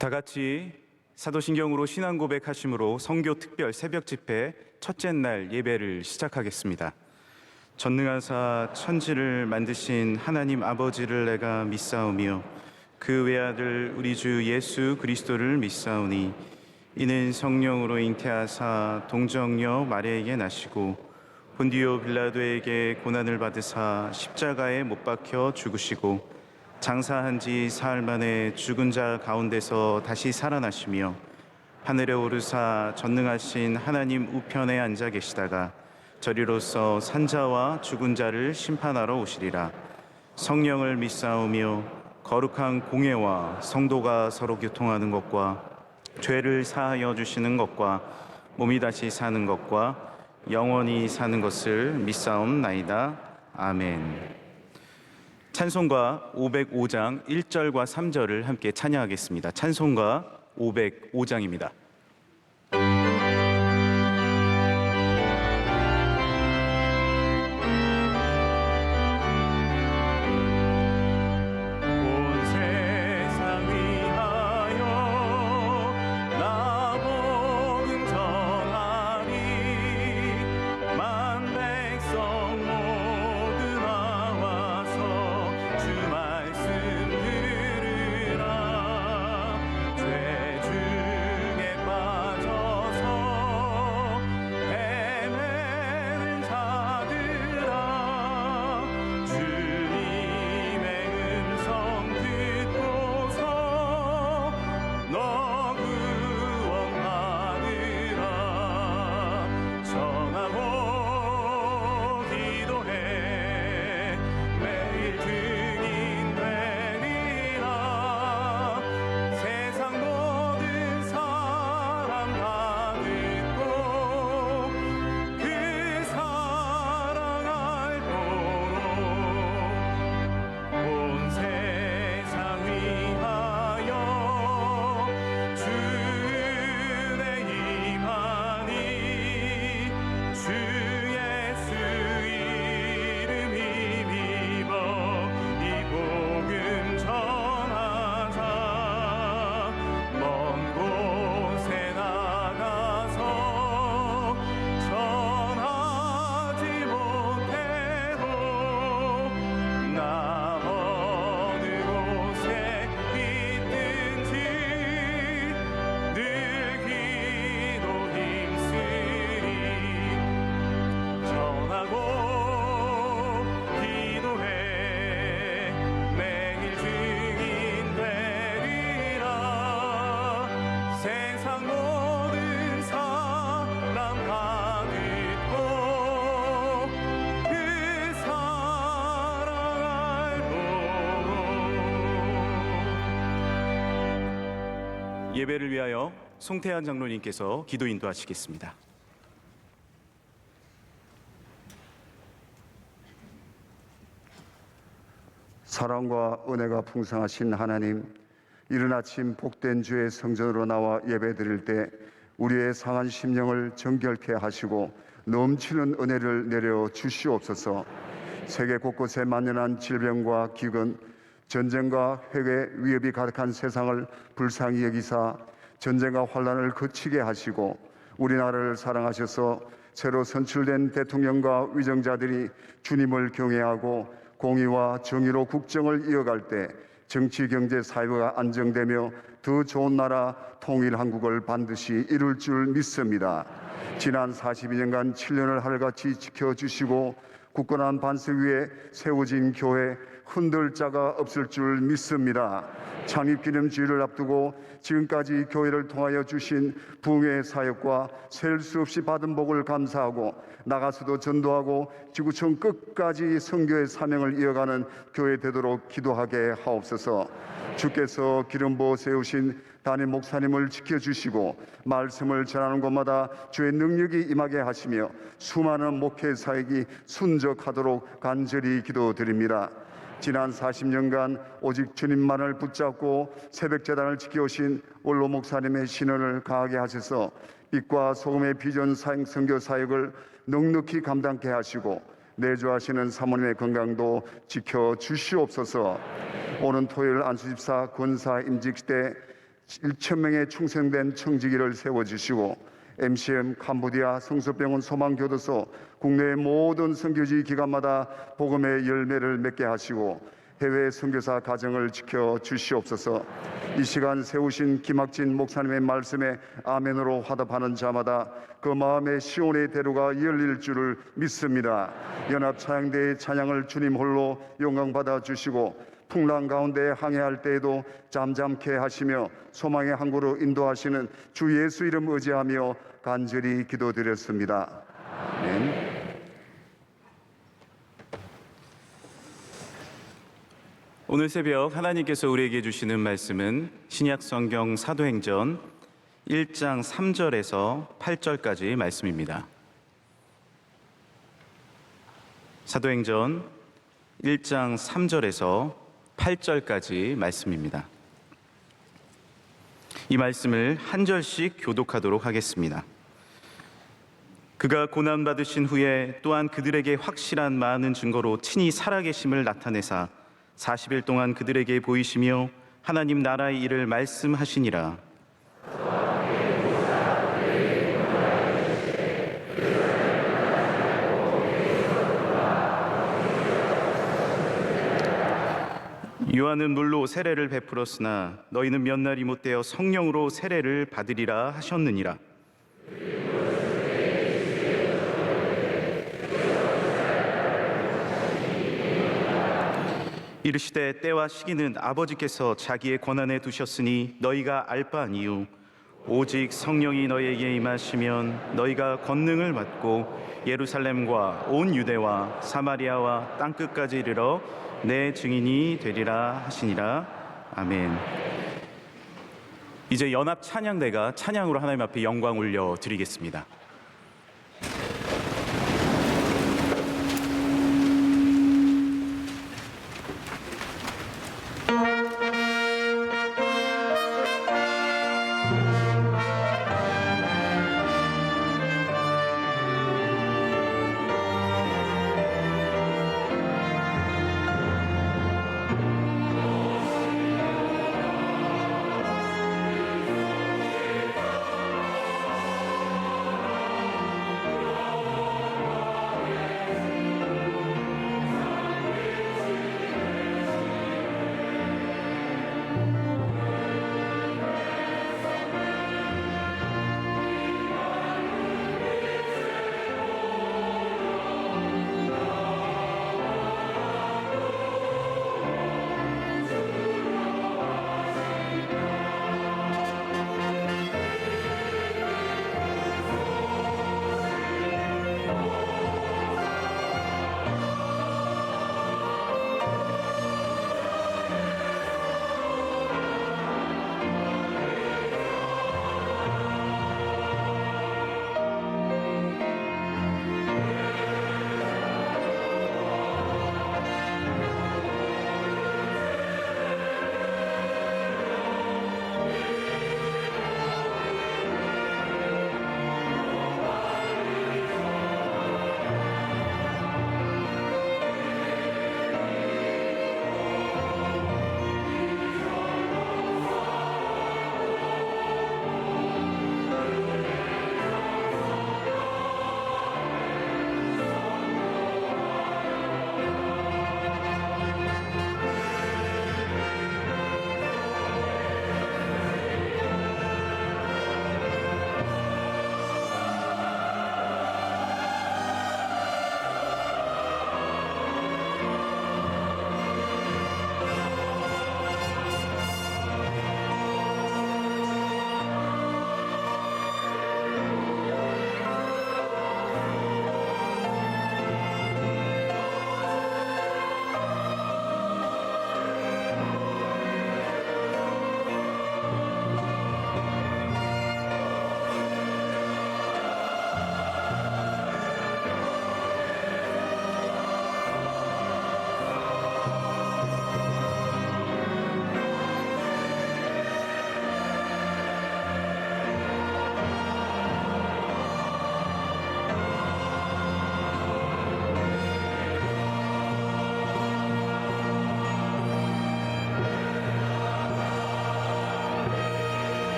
다 같이 사도신경으로 신앙 고백하심으로 성교 특별 새벽 집회 첫째 날 예배를 시작하겠습니다. 전능하사 천지를 만드신 하나님 아버지를 내가 믿사오며 그 외아들 우리 주 예수 그리스도를 믿사오니 이는 성령으로 잉태하사 동정녀 마리아에게 나시고 본디오 빌라도에게 고난을 받으사 십자가에 못 박혀 죽으시고 장사한 지 사흘 만에 죽은 자 가운데서 다시 살아나시며 하늘에 오르사 전능하신 하나님 우편에 앉아 계시다가 저리로서 산자와 죽은 자를 심판하러 오시리라. 성령을 믿사오며 거룩한 공예와 성도가 서로 교통하는 것과 죄를 사하여 주시는 것과 몸이 다시 사는 것과 영원히 사는 것을 믿사옵나이다. 아멘. 찬송가 505장 1절과 3절을 함께 찬양하겠습니다. 찬송가 505장입니다. 예배를 위하여 송태한 장로님께서 기도 인도하시겠습니다. 사랑과 은혜가 풍성하신 하나님, 이른 아침 복된 주의 성전으로 나와 예배드릴 때 우리의 상한 심령을 정결케 하시고 넘치는 은혜를 내려 주시옵소서. 세계 곳곳에 만연한 질병과 기근, 전쟁과 회개 위협이 가득한 세상을 불쌍히 여기사 전쟁과 환란을 그치게 하시고 우리나라를 사랑하셔서 새로 선출된 대통령과 위정자들이 주님을 경외하고 공의와 정의로 국정을 이어갈 때 정치, 경제, 사회가 안정되며 더 좋은 나라 통일 한국을 반드시 이룰 줄 믿습니다. 지난 42년간 7년을 하늘같이 지켜주시고 굳건한 반석 위에 세워진 교회 흔들 자가 없을 줄 믿습니다. 창립기념 주일을 앞두고 지금까지 교회를 통하여 주신 부흥의 사역과 셀 수 없이 받은 복을 감사하고 나가서도 전도하고 지구촌 끝까지 선교의 사명을 이어가는 교회 되도록 기도하게 하옵소서. 주께서 기름 부어 세우신 담임 목사님을 지켜주시고 말씀을 전하는 곳마다 주의 능력이 임하게 하시며 수많은 목회 사역이 순적하도록 간절히 기도드립니다. 지난 40년간 오직 주님만을 붙잡고 새벽재단을 지켜오신 원로 목사님의 신원을 강하게 하셔서 빛과 소금의 비전 사행 선교 사역을 넉넉히 감당케 하시고 내주하시는 사모님의 건강도 지켜주시옵소서. 오는 토요일 안수집사 권사 임직 때 1,000명의 충성된 청지기를 세워주시고 MCM, 캄보디아, 성서병원, 소망교도소, 국내의 모든 선교지 기관마다 복음의 열매를 맺게 하시고 해외 선교사 가정을 지켜주시옵소서. 이 시간 세우신 김학진 목사님의 말씀에 아멘으로 화답하는 자마다 그 마음의 시온의 대로가 열릴 줄을 믿습니다. 연합찬양대의 찬양을 주님 홀로 영광받아 주시고 풍랑 가운데 항해할 때에도 잠잠케 하시며 소망의 항구로 인도하시는 주 예수 이름 의지하며 간절히 기도드렸습니다. 아멘. 오늘 새벽 하나님께서 우리에게 주시는 말씀은 신약 성경 사도행전 1장 3절에서 8절까지 말씀입니다. 사도행전 1장 3절에서 8절까지 말씀입니다. 이 말씀을 한 절씩 교독하도록 하겠습니다. 그가 고난받으신 후에 또한 그들에게 확실한 많은 증거로 친히 살아계심을 나타내사 40일 동안 그들에게 보이시며 하나님 나라의 일을 말씀하시니라. 요한은 물로 세례를 베풀었으나 너희는 몇 날이 못되어 성령으로 세례를 받으리라 하셨느니라. 이르시되 때와 시기는 아버지께서 자기의 권한에 두셨으니 너희가 알 바 아니요 오직 성령이 너희에게 임하시면 너희가 권능을 받고 예루살렘과 온 유대와 사마리아와 땅끝까지 이르러 내 증인이 되리라 하시니라. 아멘. 이제 연합 찬양대가 찬양으로 하나님 앞에 영광 올려 드리겠습니다.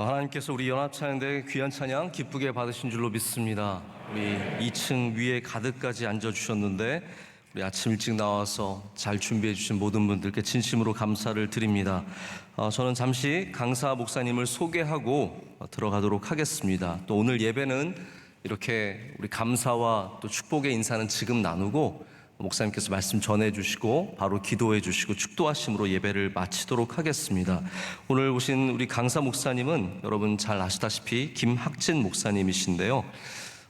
하나님께서 우리 연합찬양대 귀한 찬양 기쁘게 받으신 줄로 믿습니다. 우리 2층 위에 가득까지 앉아주셨는데 우리 아침 일찍 나와서 잘 준비해 주신 모든 분들께 진심으로 감사를 드립니다. 저는 잠시 강사 목사님을 소개하고 들어가도록 하겠습니다. 또 오늘 예배는 이렇게 우리 감사와 또 축복의 인사는 지금 나누고 목사님께서 말씀 전해주시고 바로 기도해주시고 축도하심으로 예배를 마치도록 하겠습니다. 오늘 오신 우리 강사 목사님은 여러분 잘 아시다시피 김학진 목사님이신데요.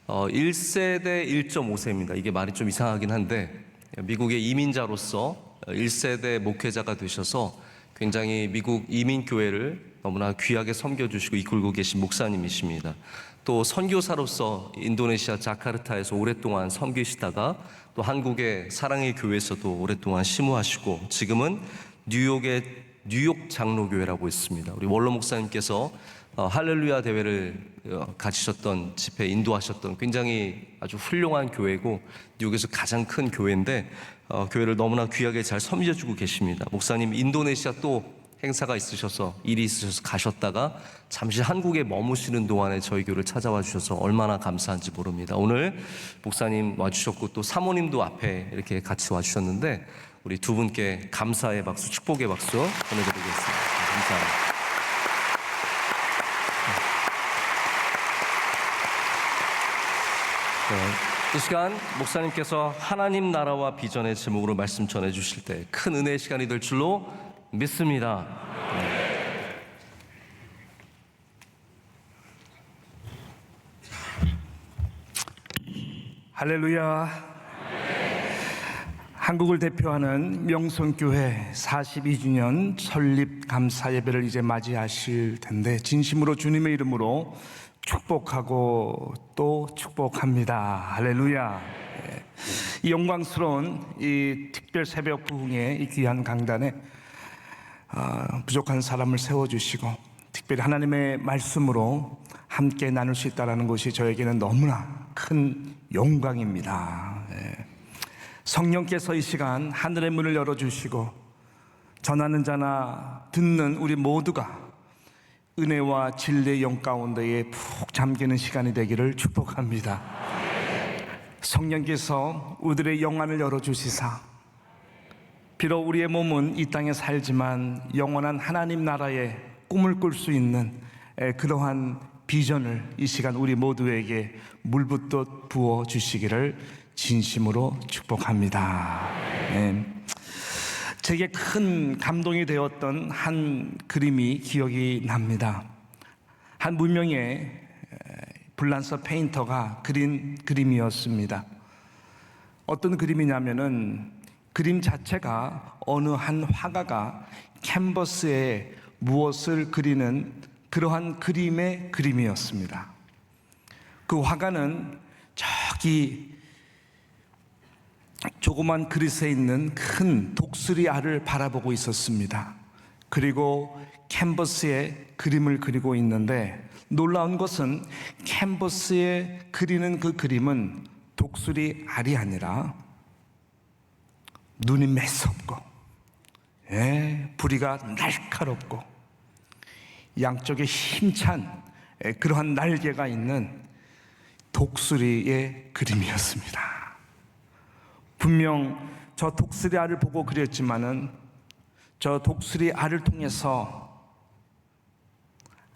1세대 1.5세입니다. 이게 말이 좀 이상하긴 한데 미국의 이민자로서 1세대 목회자가 되셔서 굉장히 미국 이민교회를 너무나 귀하게 섬겨주시고 이끌고 계신 목사님이십니다. 또 선교사로서 인도네시아 자카르타에서 오랫동안 섬기시다가 또 한국의 사랑의 교회에서도 오랫동안 심우하시고 지금은 뉴욕의 뉴욕 장로교회라고 있습니다. 우리 원로 목사님께서 할렐루야 대회를 가지셨던 집회 인도하셨던 굉장히 아주 훌륭한 교회고 뉴욕에서 가장 큰 교회인데 교회를 너무나 귀하게 잘 섬겨주고 계십니다. 목사님 인도네시아 또 행사가 있으셔서 일이 있으셔서 가셨다가 잠시 한국에 머무시는 동안에 저희 교회를 찾아와 주셔서 얼마나 감사한지 모릅니다. 오늘 목사님 와주셨고 또 사모님도 앞에 이렇게 같이 와주셨는데 우리 두 분께 감사의 박수, 축복의 박수 보내드리겠습니다. 감사합니다. 이 시간 목사님께서 하나님 나라와 비전의 제목으로 말씀 전해주실 때 큰 은혜의 시간이 될 줄로 믿습니다. 할렐루야. 한국을 대표하는 명성교회 42주년 설립 감사 예배를 이제 맞이하실 텐데 진심으로 주님의 이름으로 축복하고 또 축복합니다. 할렐루야. 이 영광스러운 이 특별 새벽 부흥의 이 귀한 강단에 부족한 사람을 세워주시고 특별히 하나님의 말씀으로 함께 나눌 수 있다는 것이 저에게는 너무나 큰 영광입니다. 성령께서 이 시간 하늘의 문을 열어주시고 전하는 자나 듣는 우리 모두가 은혜와 진리의 영 가운데에 푹 잠기는 시간이 되기를 축복합니다. 성령께서 우리들의 영안을 열어주시사 비록 우리의 몸은 이 땅에 살지만 영원한 하나님 나라의 꿈을 꿀 수 있는 그러한 비전을 이 시간 우리 모두에게 물붓듯 부어주시기를 진심으로 축복합니다. 제게 큰 감동이 되었던 한 그림이 기억이 납니다. 한 무명의 불란서 페인터가 그린 그림이었습니다. 어떤 그림이냐면은 그림 자체가 어느 한 화가가 캔버스에 무엇을 그리는 그러한 그림의 그림이었습니다. 그 화가는 저기 조그만 그릇에 있는 큰 독수리 알을 바라보고 있었습니다. 그리고 캔버스에 그림을 그리고 있는데 놀라운 것은 캔버스에 그리는 그 그림은 독수리 알이 아니라 눈이 매섭고 부리가 날카롭고 양쪽에 힘찬 그러한 날개가 있는 독수리의 그림이었습니다. 분명 저 독수리 알을 보고 그렸지만은 저 독수리 알을 통해서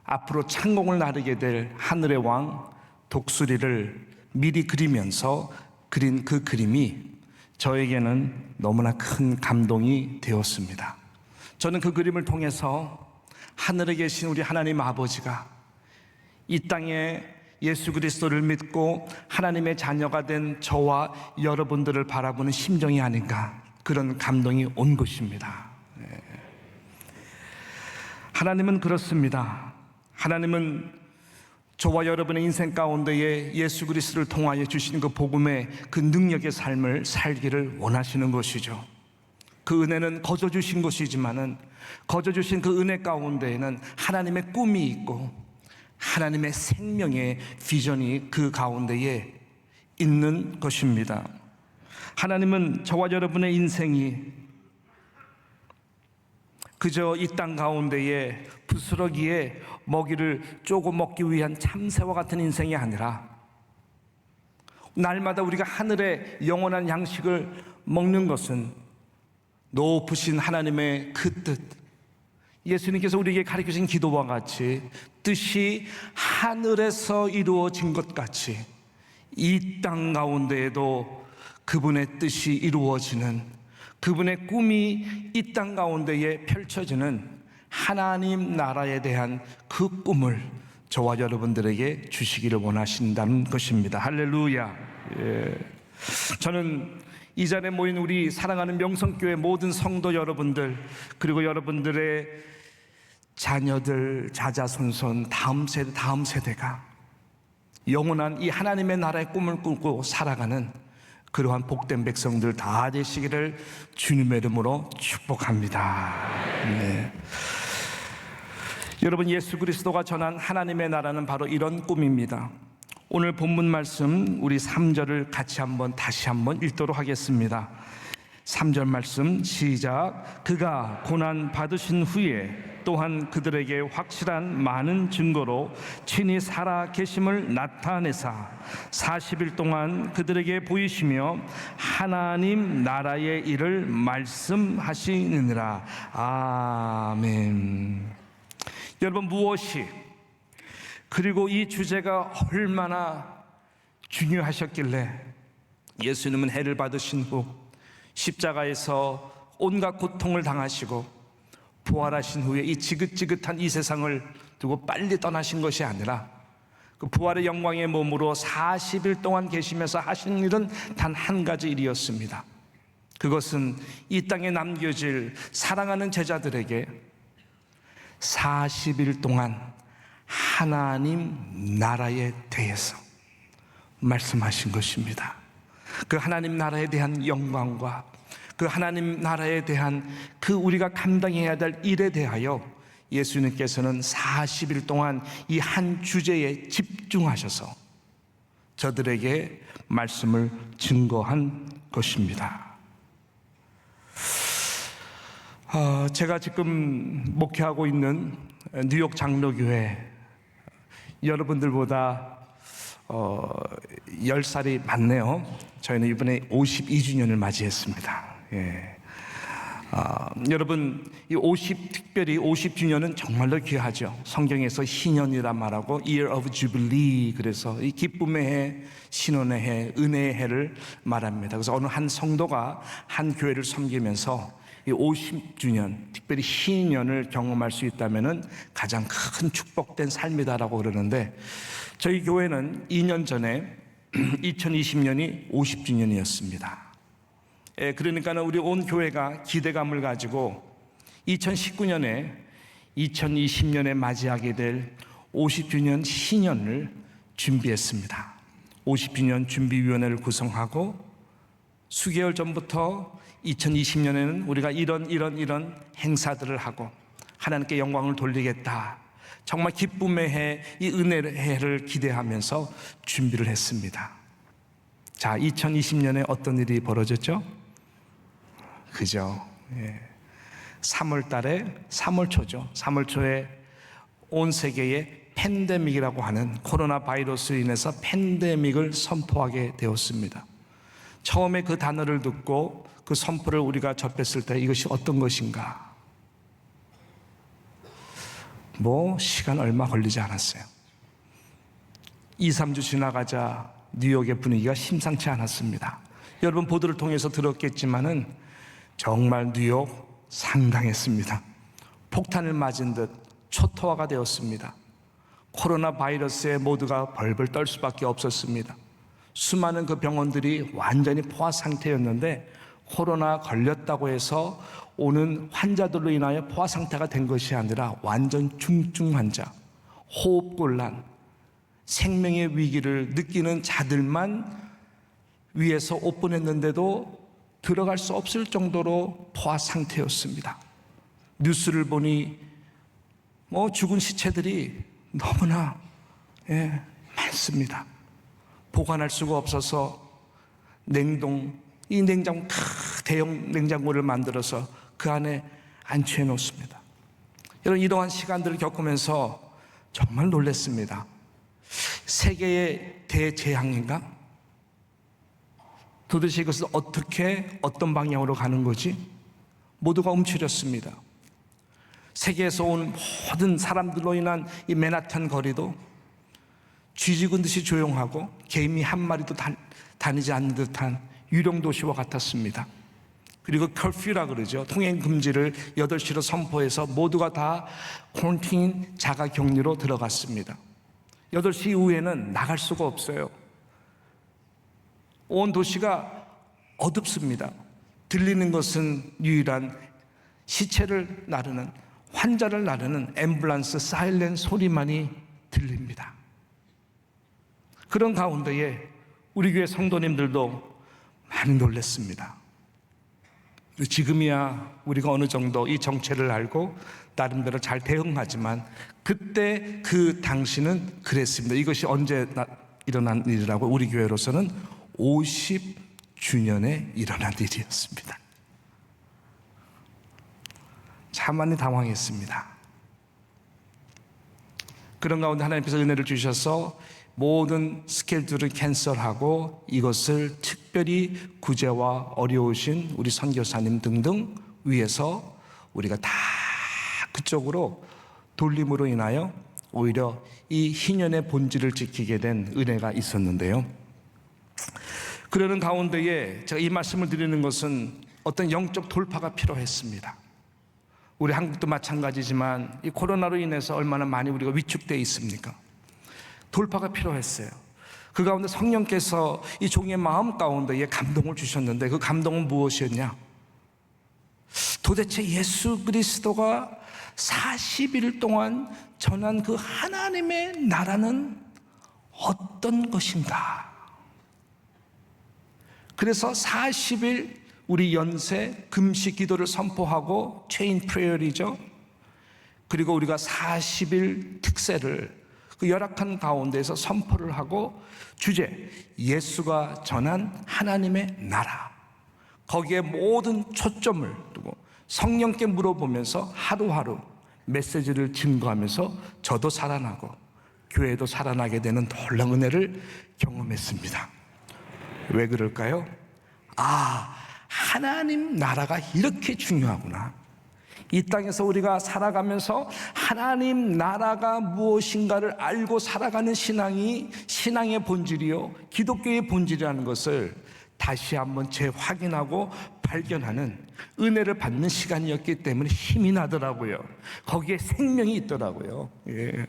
앞으로 창공을 나르게 될 하늘의 왕 독수리를 미리 그리면서 그린 그 그림이 저에게는 너무나 큰 감동이 되었습니다. 저는 그 그림을 통해서 하늘에 계신 우리 하나님 아버지가 이 땅에 예수 그리스도를 믿고 하나님의 자녀가 된 저와 여러분들을 바라보는 심정이 아닌가, 그런 감동이 온 것입니다. 하나님은 그렇습니다. 하나님은 저와 여러분의 인생 가운데에 예수 그리스도를 통하여 주신 그 복음의 그 능력의 삶을 살기를 원하시는 것이죠. 그 은혜는 거저 주신 것이지만은 거저 주신 그 은혜 가운데에는 하나님의 꿈이 있고 하나님의 생명의 비전이 그 가운데에 있는 것입니다. 하나님은 저와 여러분의 인생이 그저 이 땅 가운데에 부스러기에 먹이를 쪼고 먹기 위한 참새와 같은 인생이 아니라 날마다 우리가 하늘의 영원한 양식을 먹는 것은 높으신 하나님의 그 뜻, 예수님께서 우리에게 가르치신 기도와 같이 뜻이 하늘에서 이루어진 것 같이 이 땅 가운데에도 그분의 뜻이 이루어지는, 그분의 꿈이 이 땅 가운데에 펼쳐지는 하나님 나라에 대한 그 꿈을 저와 여러분들에게 주시기를 원하신다는 것입니다. 할렐루야. 저는 이 자리에 모인 우리 사랑하는 명성교회 모든 성도 여러분들, 그리고 여러분들의 자녀들, 자자손손, 다음 세대가 영원한 이 하나님의 나라의 꿈을 꾸고 살아가는 그러한 복된 백성들 다 되시기를 주님의 이름으로 축복합니다. 네. 여러분, 예수 그리스도가 전한 하나님의 나라는 바로 이런 꿈입니다. 오늘 본문 말씀 우리 3절을 같이 다시 한번 읽도록 하겠습니다. 3절 말씀 시작. 그가 고난 받으신 후에 또한 그들에게 확실한 많은 증거로 친히 살아 계심을 나타내사 40일 동안 그들에게 보이시며 하나님 나라의 일을 말씀하시느니라. 아멘. 여러분, 무엇이, 그리고 이 주제가 얼마나 중요하셨길래 예수님은 해를 받으신 후 십자가에서 온갖 고통을 당하시고 부활하신 후에 이 지긋지긋한 이 세상을 두고 빨리 떠나신 것이 아니라 그 부활의 영광의 몸으로 40일 동안 계시면서 하신 일은 단 한 가지 일이었습니다. 그것은 이 땅에 남겨질 사랑하는 제자들에게 40일 동안 하나님 나라에 대해서 말씀하신 것입니다. 그 하나님 나라에 대한 영광과 그 하나님 나라에 대한 그 우리가 감당해야 될 일에 대하여 예수님께서는 40일 동안 이 한 주제에 집중하셔서 저들에게 말씀을 증거한 것입니다. 제가 지금 목회하고 있는 뉴욕 장로교회, 여러분들보다 10살이 많네요. 저희는 이번에 52주년을 맞이했습니다. 여러분, 특별히 50주년은 정말로 귀하죠. 성경에서 희년이란 말하고 Year of Jubilee, 그래서 이 기쁨의 해, 신혼의 해, 은혜의 해를 말합니다. 그래서 어느 한 성도가 한 교회를 섬기면서 이 50주년, 특별히 희년을 경험할 수 있다면은 가장 큰 축복된 삶이다라고 그러는데, 저희 교회는 2년 전에 2020년이 50주년이었습니다. 그러니까는 우리 온 교회가 기대감을 가지고 2019년에 2020년에 맞이하게 될 50주년 신년을 준비했습니다. 50주년 준비위원회를 구성하고 수개월 전부터 2020년에는 우리가 이런 행사들을 하고 하나님께 영광을 돌리겠다, 정말 기쁨의 해, 이 은혜의 해를 기대하면서 준비를 했습니다. 자, 2020년에 어떤 일이 벌어졌죠? 그죠? 3월 달에, 3월 초죠. 3월 초에 온 세계에 팬데믹이라고 하는 코로나 바이러스로 인해서 팬데믹을 선포하게 되었습니다. 처음에 그 단어를 듣고 그 선포를 우리가 접했을 때 이것이 어떤 것인가? 시간 얼마 걸리지 않았어요. 2, 3주 지나가자 뉴욕의 분위기가 심상치 않았습니다. 여러분 보도를 통해서 들었겠지만은 정말 뉴욕 상당했습니다. 폭탄을 맞은 듯 초토화가 되었습니다. 코로나 바이러스에 모두가 벌벌 떨 수밖에 없었습니다. 수많은 그 병원들이 완전히 포화 상태였는데 코로나 걸렸다고 해서 오는 환자들로 인하여 포화 상태가 된 것이 아니라 완전 중증 환자, 호흡곤란, 생명의 위기를 느끼는 자들만 위에서 오픈했는데도 들어갈 수 없을 정도로 포화 상태였습니다. 뉴스를 보니 죽은 시체들이 너무나 많습니다. 보관할 수가 없어서 대형 냉장고를 만들어서 그 안에 안치해 놓습니다. 여러분, 이러한 시간들을 겪으면서 정말 놀랐습니다. 세계의 대재앙인가? 도대체 이것은 어떻게 어떤 방향으로 가는 거지? 모두가 움츠렸습니다. 세계에서 온 모든 사람들로 인한 이 맨하탄 거리도 쥐죽은 듯이 조용하고 개미 한 마리도 다니지 않는 듯한 유령 도시와 같았습니다. 그리고 커퓨라 그러죠. 통행 금지를 8시로 선포해서 모두가 다 콘틴 자가 격리로 들어갔습니다. 8시 이후에는 나갈 수가 없어요. 온 도시가 어둡습니다. 들리는 것은 유일한 시체를 나르는, 환자를 나르는 앰뷸런스 사일렌 소리만이 들립니다. 그런 가운데에 우리 교회 성도님들도 많이 놀랐습니다. 지금이야 우리가 어느 정도 이 정체를 알고 나름대로 잘 대응하지만 그때 그 당시는 그랬습니다. 이것이 언제 일어난 일이라고? 우리 교회로서는 50주년에 일어난 일이었습니다. 참 많이 당황했습니다. 그런 가운데 하나님께서 은혜를 주셔서 모든 스케줄을 캔슬하고 이것을 특별히 구제와 어려우신 우리 선교사님 등등 위해서 우리가 다 그쪽으로 돌림으로 인하여 오히려 이 희년의 본질을 지키게 된 은혜가 있었는데요. 그러는 가운데에 제가 이 말씀을 드리는 것은 어떤 영적 돌파가 필요했습니다. 우리 한국도 마찬가지지만 이 코로나로 인해서 얼마나 많이 우리가 위축되어 있습니까? 돌파가 필요했어요. 그 가운데 성령께서 이 종의 마음 가운데에 감동을 주셨는데 그 감동은 무엇이었냐? 도대체 예수 그리스도가 40일 동안 전한 그 하나님의 나라는 어떤 것인가? 그래서 40일 우리 연세 금식 기도를 선포하고 체인 프레이어리죠. 그리고 우리가 40일 특세를 그 열악한 가운데에서 선포를 하고 주제 예수가 전한 하나님의 나라, 거기에 모든 초점을 두고 성령께 물어보면서 하루하루 메시지를 증거하면서 저도 살아나고 교회도 살아나게 되는 놀라운 은혜를 경험했습니다. 왜 그럴까요? 하나님 나라가 이렇게 중요하구나. 이 땅에서 우리가 살아가면서 하나님 나라가 무엇인가를 알고 살아가는 신앙이 신앙의 본질이요 기독교의 본질이라는 것을 다시 한번 재확인하고 발견하는 은혜를 받는 시간이었기 때문에 힘이 나더라고요. 거기에 생명이 있더라고요. 예.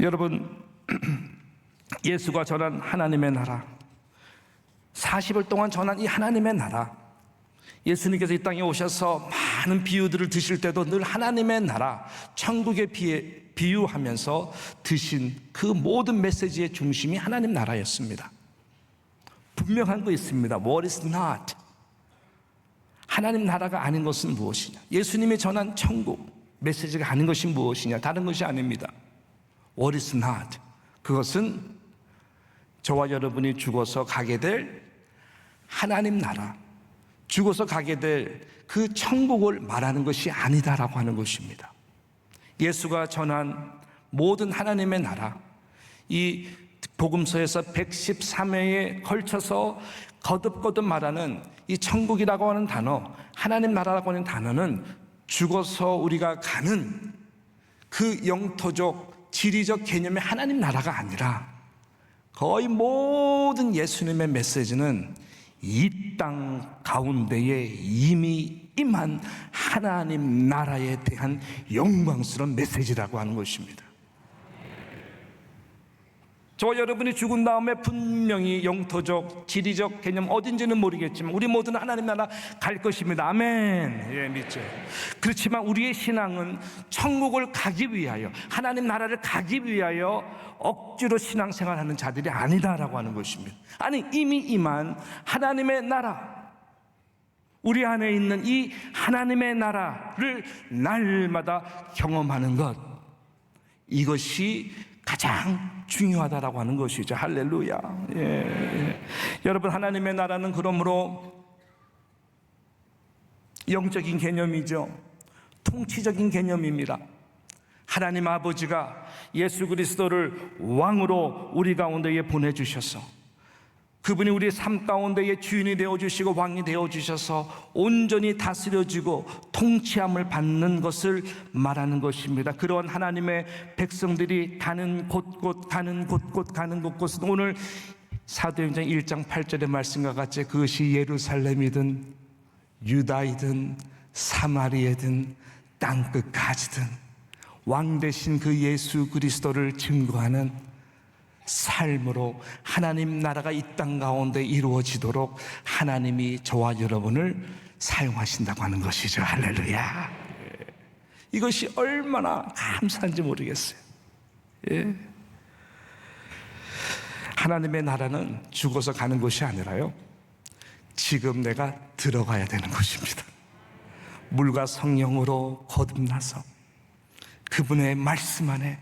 여러분, 예수가 전한 하나님의 나라, 40일 동안 전한 이 하나님의 나라, 예수님께서 이 땅에 오셔서 많은 비유들을 드실 때도 늘 하나님의 나라, 천국에 비유하면서 드신 그 모든 메시지의 중심이 하나님 나라였습니다. 분명한 거 있습니다. What is not? 하나님 나라가 아닌 것은 무엇이냐? 예수님이 전한 천국 메시지가 아닌 것이 무엇이냐? 다른 것이 아닙니다. What is not? 그것은 저와 여러분이 죽어서 가게 될 하나님 나라, 죽어서 가게 될 그 천국을 말하는 것이 아니다라고 하는 것입니다. 예수가 전한 모든 하나님의 나라, 이 복음서에서 113회에 걸쳐서 거듭거듭 말하는 이 천국이라고 하는 단어, 하나님 나라라고 하는 단어는 죽어서 우리가 가는 그 영토적 지리적 개념의 하나님 나라가 아니라 거의 모든 예수님의 메시지는 이 땅 가운데에 이미 임한 하나님 나라에 대한 영광스러운 메시지라고 하는 것입니다. 저와 여러분이 죽은 다음에 분명히 영토적, 지리적 개념 어딘지는 모르겠지만 우리 모두는 하나님 나라 갈 것입니다. 아멘. 예, 믿죠. 그렇지만 우리의 신앙은 천국을 가기 위하여, 하나님 나라를 가기 위하여 억지로 신앙생활하는 자들이 아니다라고 하는 것입니다. 아니, 이미 임한 하나님의 나라, 우리 안에 있는 이 하나님의 나라를 날마다 경험하는 것, 이것이 가장 중요하다라고 하는 것이죠. 할렐루야. 예. 여러분, 하나님의 나라는 그러므로 영적인 개념이죠. 통치적인 개념입니다. 하나님 아버지가 예수 그리스도를 왕으로 우리 가운데에 보내주셔서 그분이 우리의 삶 가운데의 주인이 되어주시고 왕이 되어주셔서 온전히 다스려지고 통치함을 받는 것을 말하는 것입니다. 그런 하나님의 백성들이 가는 곳곳 가는 곳곳은 오늘 사도행전 1장 8절의 말씀과 같이 그것이 예루살렘이든 유다이든 사마리아든 땅끝까지든 왕 대신 그 예수 그리스도를 증거하는 삶으로 하나님 나라가 이 땅 가운데 이루어지도록 하나님이 저와 여러분을 사용하신다고 하는 것이죠. 할렐루야. 이것이 얼마나 감사한지 모르겠어요. 예. 하나님의 나라는 죽어서 가는 것이 아니라요, 지금 내가 들어가야 되는 것입니다. 물과 성령으로 거듭나서 그분의 말씀 안에,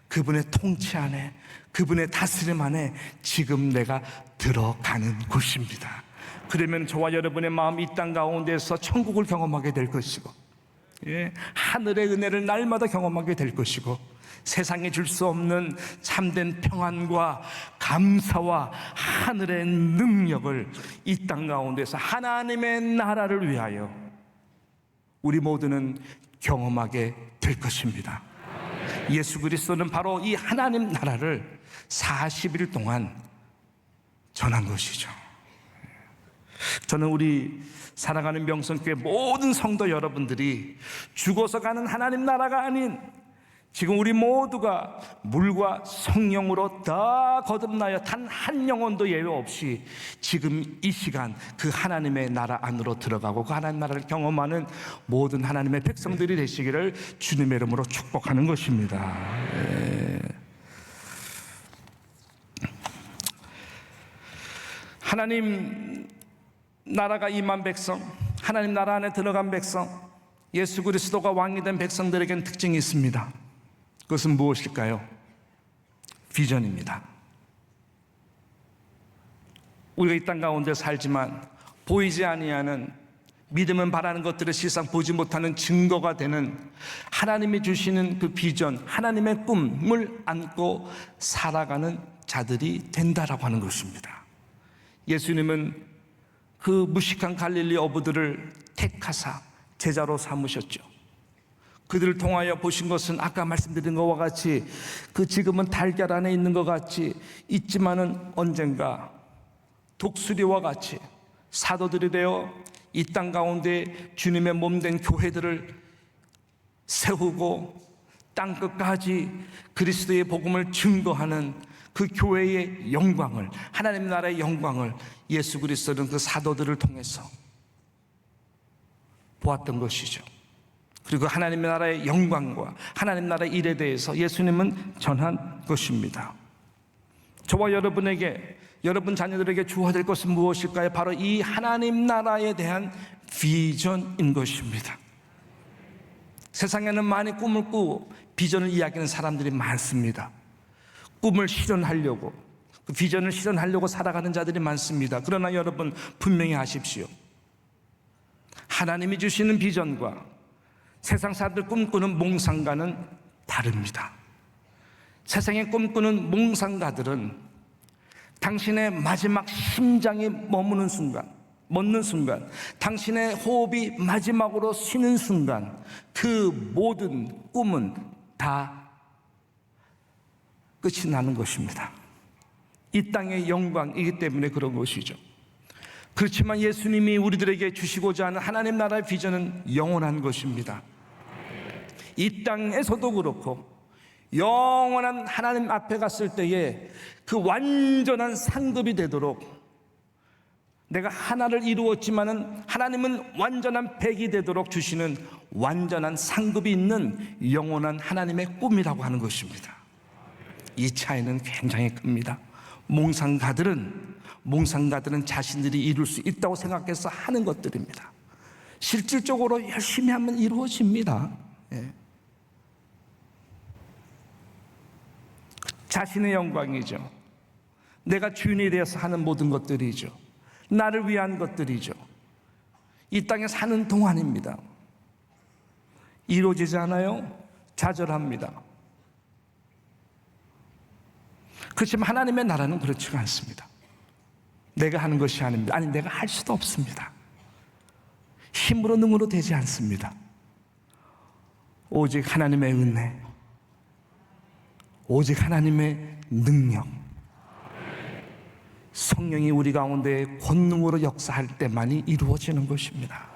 그분의 통치 안에, 그분의 다스림 안에 지금 내가 들어가는 곳입니다. 그러면 저와 여러분의 마음이 이 땅 가운데서 천국을 경험하게 될 것이고, 예, 하늘의 은혜를 날마다 경험하게 될 것이고, 세상에 줄 수 없는 참된 평안과 감사와 하늘의 능력을 이 땅 가운데서 하나님의 나라를 위하여 우리 모두는 경험하게 될 것입니다. 예수 그리스도는 바로 이 하나님 나라를 40일 동안 전한 것이죠. 저는 우리 사랑하는 명성교회 모든 성도 여러분들이 죽어서 가는 하나님 나라가 아닌 지금 우리 모두가 물과 성령으로 다 거듭나여 단 한 영혼도 예외 없이 지금 이 시간 그 하나님의 나라 안으로 들어가고 그 하나님 나라를 경험하는 모든 하나님의 백성들이 되시기를 주님의 이름으로 축복하는 것입니다. 예. 하나님 나라가 임한 백성, 하나님 나라 안에 들어간 백성, 예수 그리스도가 왕이 된 백성들에게는 특징이 있습니다. 그것은 무엇일까요? 비전입니다. 우리가 이 땅 가운데 살지만 보이지 아니하는, 믿으면 바라는 것들을 실상 보지 못하는 증거가 되는 하나님이 주시는 그 비전, 하나님의 꿈을 안고 살아가는 자들이 된다라고 하는 것입니다. 예수님은 그 무식한 갈릴리 어부들을 택하사 제자로 삼으셨죠. 그들을 통하여 보신 것은 아까 말씀드린 것과 같이 그 지금은 달걀 안에 있는 것 같이 있지만은 언젠가 독수리와 같이 사도들이 되어 이 땅 가운데 주님의 몸된 교회들을 세우고 땅끝까지 그리스도의 복음을 증거하는 그 교회의 영광을, 하나님 나라의 영광을 예수 그리스도는 그 사도들을 통해서 보았던 것이죠. 그리고 하나님의 나라의 영광과 하나님 나라의 일에 대해서 예수님은 전한 것입니다. 저와 여러분에게, 여러분 자녀들에게 주어질 것은 무엇일까요? 바로 이 하나님 나라에 대한 비전인 것입니다. 세상에는 많이 꿈을 꾸고 비전을 이야기하는 사람들이 많습니다. 꿈을 실현하려고, 그 비전을 실현하려고 살아가는 자들이 많습니다. 그러나 여러분 분명히 아십시오. 하나님이 주시는 비전과 세상 사람들 꿈꾸는 몽상가는 다릅니다. 세상에 꿈꾸는 몽상가들은 당신의 마지막 심장이 멎는 순간, 당신의 호흡이 마지막으로 쉬는 순간 그 모든 꿈은 다 끝이 나는 것입니다. 이 땅의 영광이기 때문에 그런 것이죠. 그렇지만 예수님이 우리들에게 주시고자 하는 하나님 나라의 비전은 영원한 것입니다. 이 땅에서도 그렇고 영원한 하나님 앞에 갔을 때에 그 완전한 상급이 되도록, 내가 하나를 이루었지만은 하나님은 완전한 백이 되도록 주시는 완전한 상급이 있는 영원한 하나님의 꿈이라고 하는 것입니다. 이 차이는 굉장히 큽니다. 몽상가들은 자신들이 이룰 수 있다고 생각해서 하는 것들입니다. 실질적으로 열심히 하면 이루어집니다. 예. 자신의 영광이죠. 내가 주인이 되어서 하는 모든 것들이죠. 나를 위한 것들이죠. 이 땅에 사는 동안입니다. 이루어지지 않아요? 좌절합니다. 그렇지만 하나님의 나라는 그렇지가 않습니다. 내가 하는 것이 아닙니다. 아니, 내가 할 수도 없습니다. 힘으로 능으로 되지 않습니다. 오직 하나님의 은혜, 오직 하나님의 능력, 성령이 우리 가운데 권능으로 역사할 때만이 이루어지는 것입니다.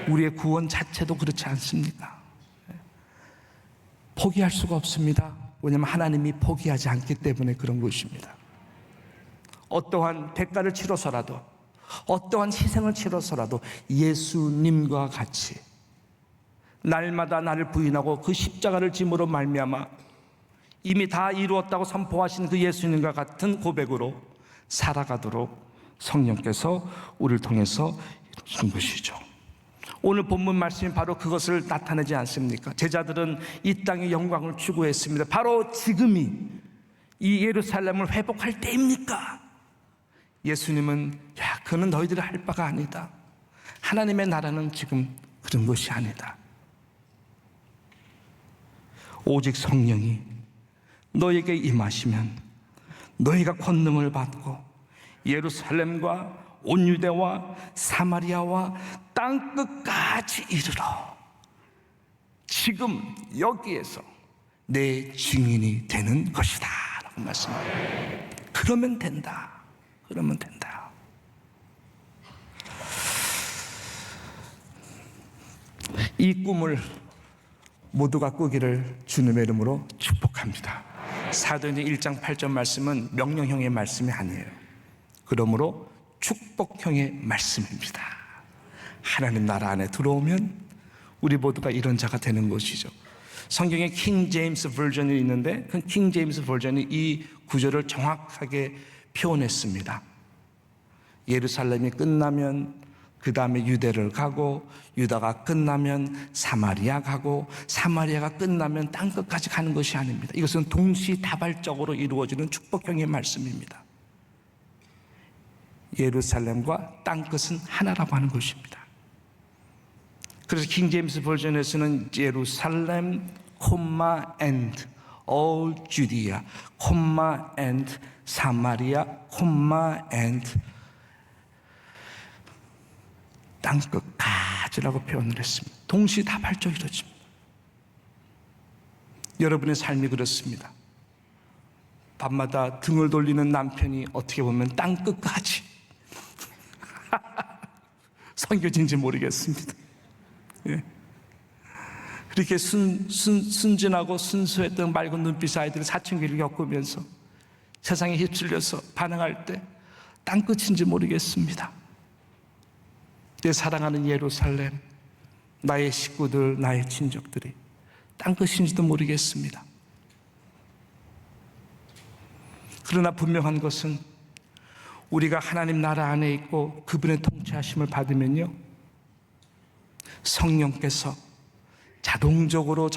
우리의 구원 자체도 그렇지 않습니까? 포기할 수가 없습니다. 왜냐하면 하나님이 포기하지 않기 때문에 그런 것입니다. 어떠한 대가를 치러서라도, 어떠한 희생을 치러서라도 예수님과 같이 날마다 나를 부인하고 그 십자가를 짐으로 말미암아 이미 다 이루었다고 선포하신 그 예수님과 같은 고백으로 살아가도록 성령께서 우리를 통해서 이루신 것이죠. 오늘 본문 말씀이 바로 그것을 나타내지 않습니까? 제자들은 이 땅의 영광을 추구했습니다. 바로 지금이 이 예루살렘을 회복할 때입니까? 예수님은 그는 너희들이 할 바가 아니다. 하나님의 나라는 지금 그런 것이 아니다. 오직 성령이 너에게 임하시면 너희가 권능을 받고 예루살렘과 온 유대와 사마리아와 땅 끝까지 이르러 지금 여기에서 내 증인이 되는 것이다 라고 말씀합니다. 그러면 된다. 그러면 된다. 이 꿈을 모두가 꾸기를 주님의 이름으로 축복합니다. 사도행전 1장 8절 말씀은 명령형의 말씀이 아니에요. 그러므로 축복형의 말씀입니다. 하나님 나라 안에 들어오면 우리 모두가 이런 자가 되는 것이죠. 성경에 킹 제임스 버전이 있는데 그 킹 제임스 버전이 이 구절을 정확하게 표현했습니다. 예루살렘이 끝나면 그 다음에 유대를 가고 유다가 끝나면 사마리아 가고 사마리아가 끝나면 땅끝까지 가는 것이 아닙니다. 이것은 동시다발적으로 이루어지는 축복형의 말씀입니다. 예루살렘과 땅끝은 하나라고 하는 것입니다. 그래서 킹 제임스 버전에서는 예루살렘, and all Judea, and 사마리아, and 땅끝까지라고 표현을 했습니다. 동시다발적으로 이루어집니다. 여러분의 삶이 그렇습니다. 밤마다 등을 돌리는 남편이 어떻게 보면 땅끝까지 선교진지 모르겠습니다. 예. 그렇게 순진하고 순수했던 맑은 눈빛의 아이들이 사춘기를 겪으면서 세상에 휩쓸려서 반응할 때 땅끝인지 모르겠습니다. 내 사랑하는 예루살렘, 나의 식구들, 나의 친족들이 땅끝인지도 모르겠습니다. 그러나 분명한 것은 우리가 하나님 나라 안에 있고 그분의 통치하심을 받으면요, 성령께서 자동적으로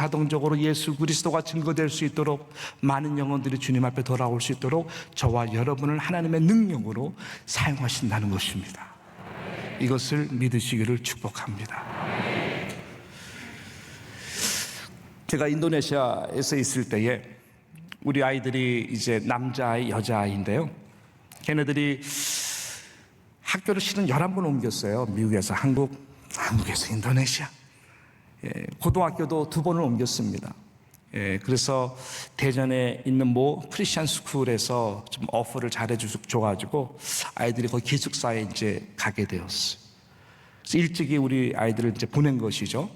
예수 그리스도가 증거될 수 있도록 많은 영혼들이 주님 앞에 돌아올 수 있도록 저와 여러분을 하나님의 능력으로 사용하신다는 것입니다. 이것을 믿으시기를 축복합니다. 제가 인도네시아에서 있을 때에 우리 아이들이 이제 남자아이, 여자아이인데요. 걔네들이 학교를 실은 11번 옮겼어요. 미국에서 한국, 한국에서 인도네시아. 고등학교도 2번을 옮겼습니다. 그래서 대전에 있는 모 크리스찬 스쿨에서 좀 어퍼를 잘해줘가지고 아이들이 거기 기숙사에 이제 가게 되었어요. 그래서 일찍이 우리 아이들을 이제 보낸 것이죠.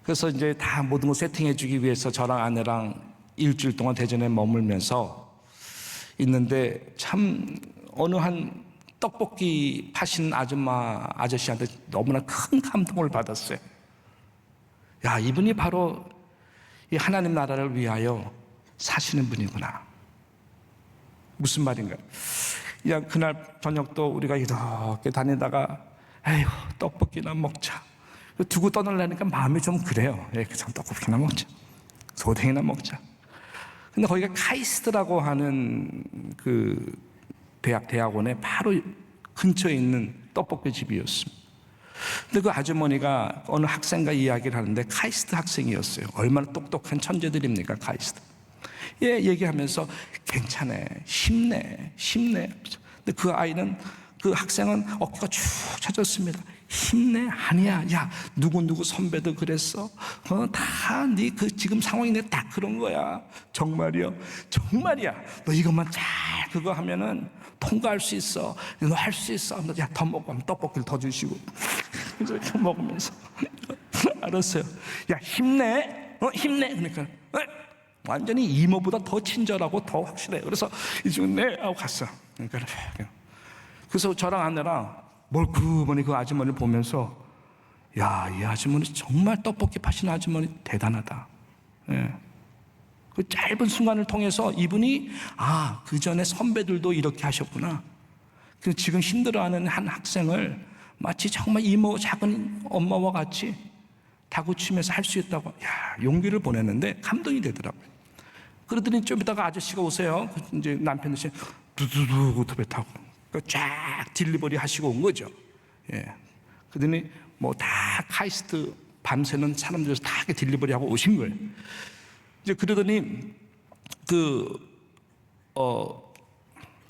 그래서 이제 다 모든 거 세팅해주기 위해서 저랑 아내랑 일주일 동안 대전에 머물면서 있는데 참 어느 한 떡볶이 파신 아저씨한테 너무나 큰 감동을 받았어요. 야, 이분이 바로 이 하나님 나라를 위하여 사시는 분이구나. 무슨 말인가요? 그냥 그날 저녁도 우리가 이렇게 다니다가 에휴, 떡볶이나 먹자. 두고 떠나려니까 마음이 좀 그래요. 그냥 떡볶이나 먹자. 소댕이나 먹자. 근데 거기가 카이스트라고 하는 그 대학원에 바로 근처에 있는 떡볶이 집이었습니다. 근데 그 아주머니가 어느 학생과 이야기를 하는데 카이스트 학생이었어요. 얼마나 똑똑한 천재들입니까, 카이스트. 예, 얘기하면서 괜찮아, 힘내. 근데 그 아이는, 그 학생은 어깨가 쭉 처졌습니다. 힘내? 아니야. 야, 누구 선배도 그랬어. 다 네 그 지금 상황이 내 딱 그런 거야. 정말이야. 너 이것만 잘 그거 하면은 통과할 수 있어. 너 할 수 있어. 야, 더 먹고 하면 떡볶이를 더 주시고. 그래서 이렇게 먹으면서 알았어요. 야, 힘내. 힘내. 그러니까 완전히 이모보다 더 친절하고 더 확실해. 그래서 이 친구 네 하고 갔어. 그러니까 그래서 저랑 아내랑 멀끔하니 그 아주머니를 보면서 야, 이 아주머니 정말 떡볶이 파시는 아주머니 대단하다. 예. 그 짧은 순간을 통해서 이분이 그 전에 선배들도 이렇게 하셨구나. 그 지금 힘들어하는 한 학생을 마치 정말 이모 작은 엄마와 같이 다구치면서 할 수 있다고 용기를 보냈는데 감동이 되더라고요. 그러더니 좀 이따가 아저씨가 오세요. 이제 남편 대신 두두두 오토바이 타고 쫙 딜리버리 하시고 온 거죠. 예. 그러더니 뭐 다 카이스트 밤새는 사람들에서 다 딜리버리 하고 오신 거예요. 이제 그러더니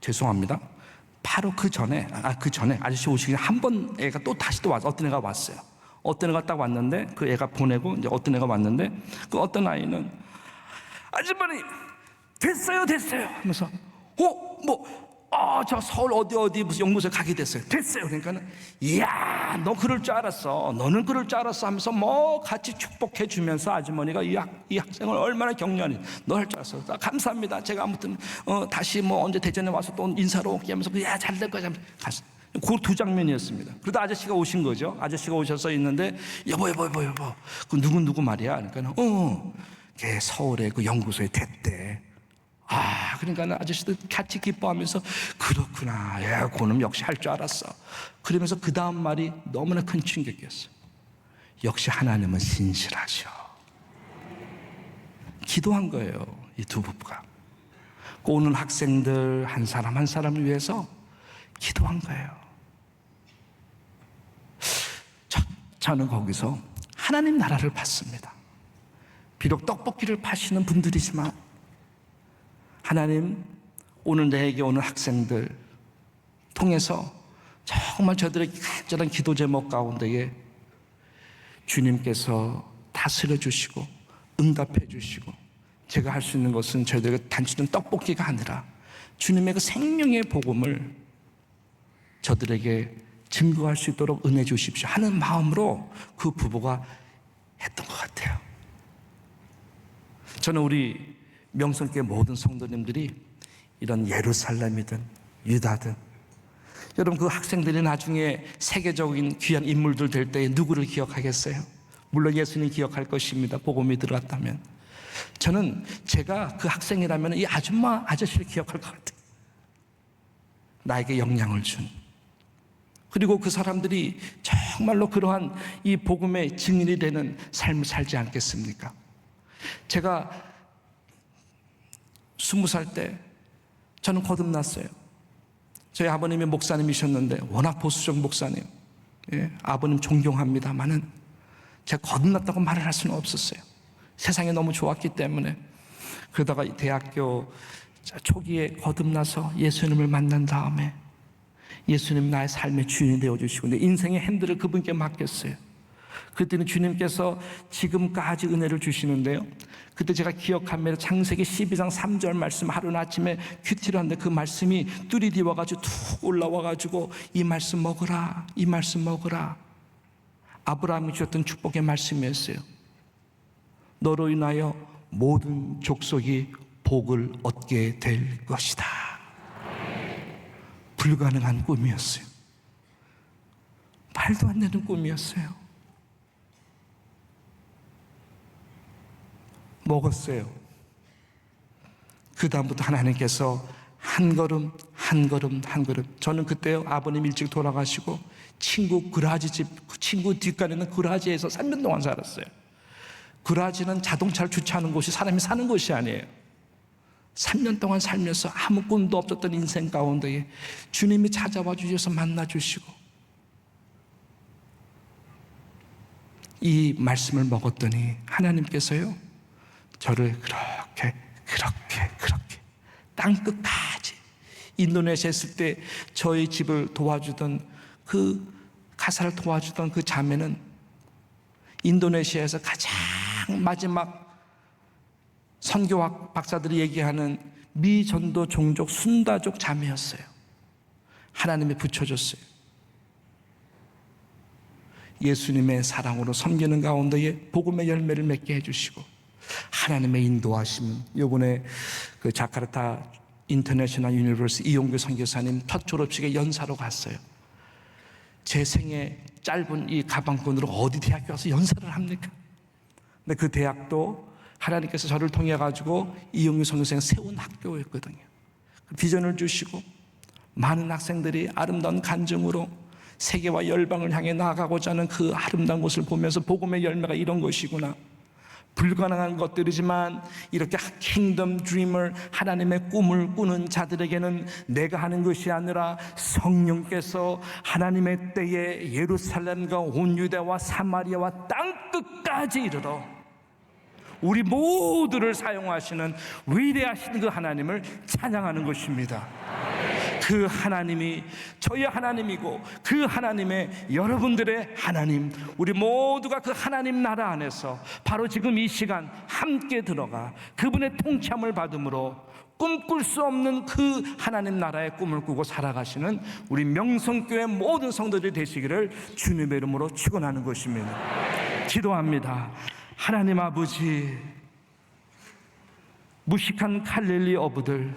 죄송합니다. 바로 그 전에 아저씨 오시기 한 번 애가 또 다시 또 와서 어떤 애가 왔어요. 어떤 애가 딱 왔는데 그 애가 보내고 이제 어떤 애가 왔는데 그 어떤 아이는 아주머니 됐어요 하면서 저 서울 어디 무슨 연구소에 가게 됐어요. 됐어요. 그러니까는 이야 너 그럴 줄 알았어. 너는 그럴 줄 알았어 하면서 뭐 같이 축복해 주면서 아주머니가 이 학생을 얼마나 격려하니 너 할 줄 알았어. 감사합니다. 제가 아무튼 다시 뭐 언제 대전에 와서 또 인사로 오게 하면서 잘 될 거야 하면서 갔어요. 그 두 장면이었습니다. 그러다 아저씨가 오신 거죠. 아저씨가 오셔서 있는데 여보 그 누구 말이야. 그러니까 걔 서울에 그 연구소에 됐대. 그러니까 아저씨도 같이 기뻐하면서 그렇구나. 야, 그놈 역시 할 줄 알았어. 그러면서 그 다음 말이 너무나 큰 충격이었어요. 역시 하나님은 신실하셔. 기도한 거예요. 이 두 부부가. 오는 학생들 한 사람 한 사람을 위해서 기도한 거예요. 저는 거기서 하나님 나라를 봤습니다. 비록 떡볶이를 파시는 분들이지만 하나님 오늘 내게 오는 학생들 통해서 정말 저들의 간절한 기도 제목 가운데에 주님께서 다스려 주시고 응답해 주시고 제가 할 수 있는 것은 저희들에게 단순한 떡볶이가 아니라 주님의 그 생명의 복음을 저들에게 증거할 수 있도록 은혜 주십시오 하는 마음으로 그 부부가 했던 것 같아요. 저는 우리 명성교회 모든 성도님들이 이런 예루살렘이든 유다든 여러분 그 학생들이 나중에 세계적인 귀한 인물들 될 때에 누구를 기억하겠어요? 물론 예수님 기억할 것입니다. 복음이 들어갔다면. 저는 제가 그 학생이라면 이 아저씨를 기억할 것 같아요. 나에게 영향을 준. 그리고 그 사람들이 정말로 그러한 이 복음의 증인이 되는 삶을 살지 않겠습니까? 제가 20살 때 저는 거듭났어요. 저희 아버님이 목사님이셨는데 워낙 보수적 목사님. 아버님 존경합니다만은 제가 거듭났다고 말을 할 수는 없었어요. 세상이 너무 좋았기 때문에. 그러다가 대학교 초기에 거듭나서 예수님을 만난 다음에 예수님 나의 삶의 주인이 되어주시고 내 인생의 핸들을 그분께 맡겼어요. 그때는 주님께서 지금까지 은혜를 주시는데요. 그때 제가 기억하면 창세기 12장 3절 말씀 하루는 아침에 큐티를 하는데 그 말씀이 뚜리디 와가지고 툭 올라와가지고 이 말씀 먹으라 이 말씀 먹으라. 아브라함이 주셨던 축복의 말씀이었어요. 너로 인하여 모든 족속이 복을 얻게 될 것이다. 불가능한 꿈이었어요. 말도 안 되는 꿈이었어요. 먹었어요. 그 다음부터 하나님께서 한 걸음 한 걸음 한 걸음. 저는 그때 아버님 일찍 돌아가시고 친구 그라지 집 친구 뒷간에 있는 그라지에서 3년 동안 살았어요. 그라지는 자동차를 주차하는 곳이 사람이 사는 곳이 아니에요. 3년 동안 살면서 아무 꿈도 없었던 인생 가운데에 주님이 찾아와 주셔서 만나 주시고 이 말씀을 먹었더니 하나님께서요, 저를 그렇게 땅끝까지, 인도네시아에 있을 때 저희 집을 도와주던 그 가사를 도와주던 그 자매는 인도네시아에서 가장 마지막 선교학 박사들이 얘기하는 미전도 종족 순다족 자매였어요. 하나님이 붙여줬어요. 예수님의 사랑으로 섬기는 가운데에 복음의 열매를 맺게 해주시고, 하나님의 인도하심은, 요번에 그 자카르타 인터내셔널 유니버시티 이용규 선교사님 첫 졸업식에 연사로 갔어요. 제 생애 짧은 이 가방끈으로 어디 대학교 가서 연사를 합니까? 근데 그 대학도 하나님께서 저를 통해 가지고 이용규 선교사가 세운 학교였거든요. 비전을 주시고 많은 학생들이 아름다운 간증으로 세계와 열방을 향해 나아가고자 하는 그 아름다운 것을 보면서 복음의 열매가 이런 것이구나, 불가능한 것들이지만 이렇게 킹덤 드리머, 하나님의 꿈을 꾸는 자들에게는 내가 하는 것이 아니라 성령께서 하나님의 때에 예루살렘과 온 유대와 사마리아와 땅끝까지 이르러 우리 모두를 사용하시는 위대하신 그 하나님을 찬양하는 것입니다. 그 하나님이 저희 하나님이고 그 하나님의 여러분들의 하나님, 우리 모두가 그 하나님 나라 안에서 바로 지금 이 시간 함께 들어가 그분의 통참을 받음으로 꿈꿀 수 없는 그 하나님 나라의 꿈을 꾸고 살아가시는 우리 명성교회 모든 성도들이 되시기를 주님의 이름으로 축원하는 것입니다. 기도합니다. 하나님 아버지, 무식한 갈릴리 어부들,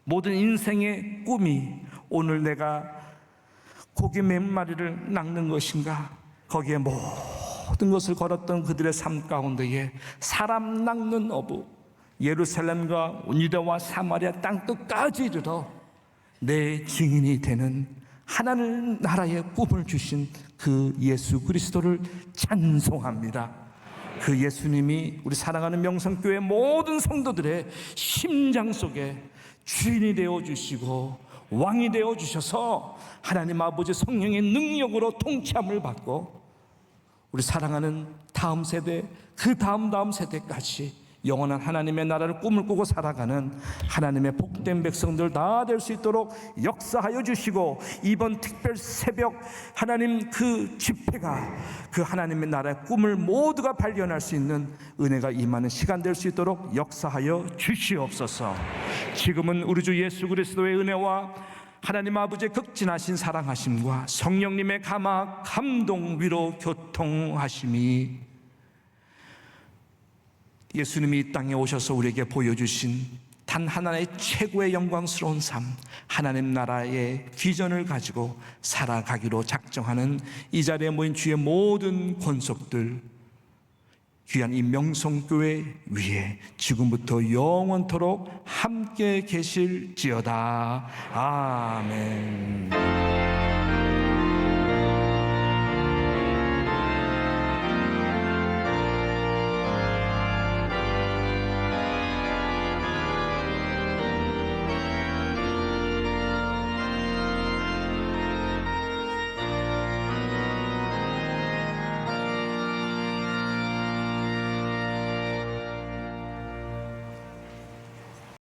모든 인생의 꿈이 오늘 내가 고기 몇 마리를 낚는 것인가, 거기에 모든 것을 걸었던 그들의 삶 가운데에 사람 낚는 어부, 예루살렘과 유다와 사마리아 땅끝까지 이르러 내 증인이 되는 하나님 나라의 꿈을 주신 그 예수 그리스도를 찬송합니다. 그 예수님이 우리 사랑하는 명성교회 모든 성도들의 심장 속에 주인이 되어주시고 왕이 되어주셔서 하나님 아버지 성령의 능력으로 통참을 받고 우리 사랑하는 다음 세대, 그 다음 세대까지 영원한 하나님의 나라를 꿈을 꾸고 살아가는 하나님의 복된 백성들 다 될 수 있도록 역사하여 주시고, 이번 특별 새벽 하나님 그 집회가 그 하나님의 나라의 꿈을 모두가 발견할 수 있는 은혜가 임하는 시간 될 수 있도록 역사하여 주시옵소서. 지금은 우리 주 예수 그리스도의 은혜와 하나님 아버지의 극진하신 사랑하심과 성령님의 감화, 감동, 위로, 교통하심이 예수님이 이 땅에 오셔서 우리에게 보여주신 단 하나의 최고의 영광스러운 삶, 하나님 나라의 비전을 가지고 살아가기로 작정하는 이 자리에 모인 주의 모든 권속들, 귀한 이 명성교회 위에 지금부터 영원토록 함께 계실지어다. 아멘.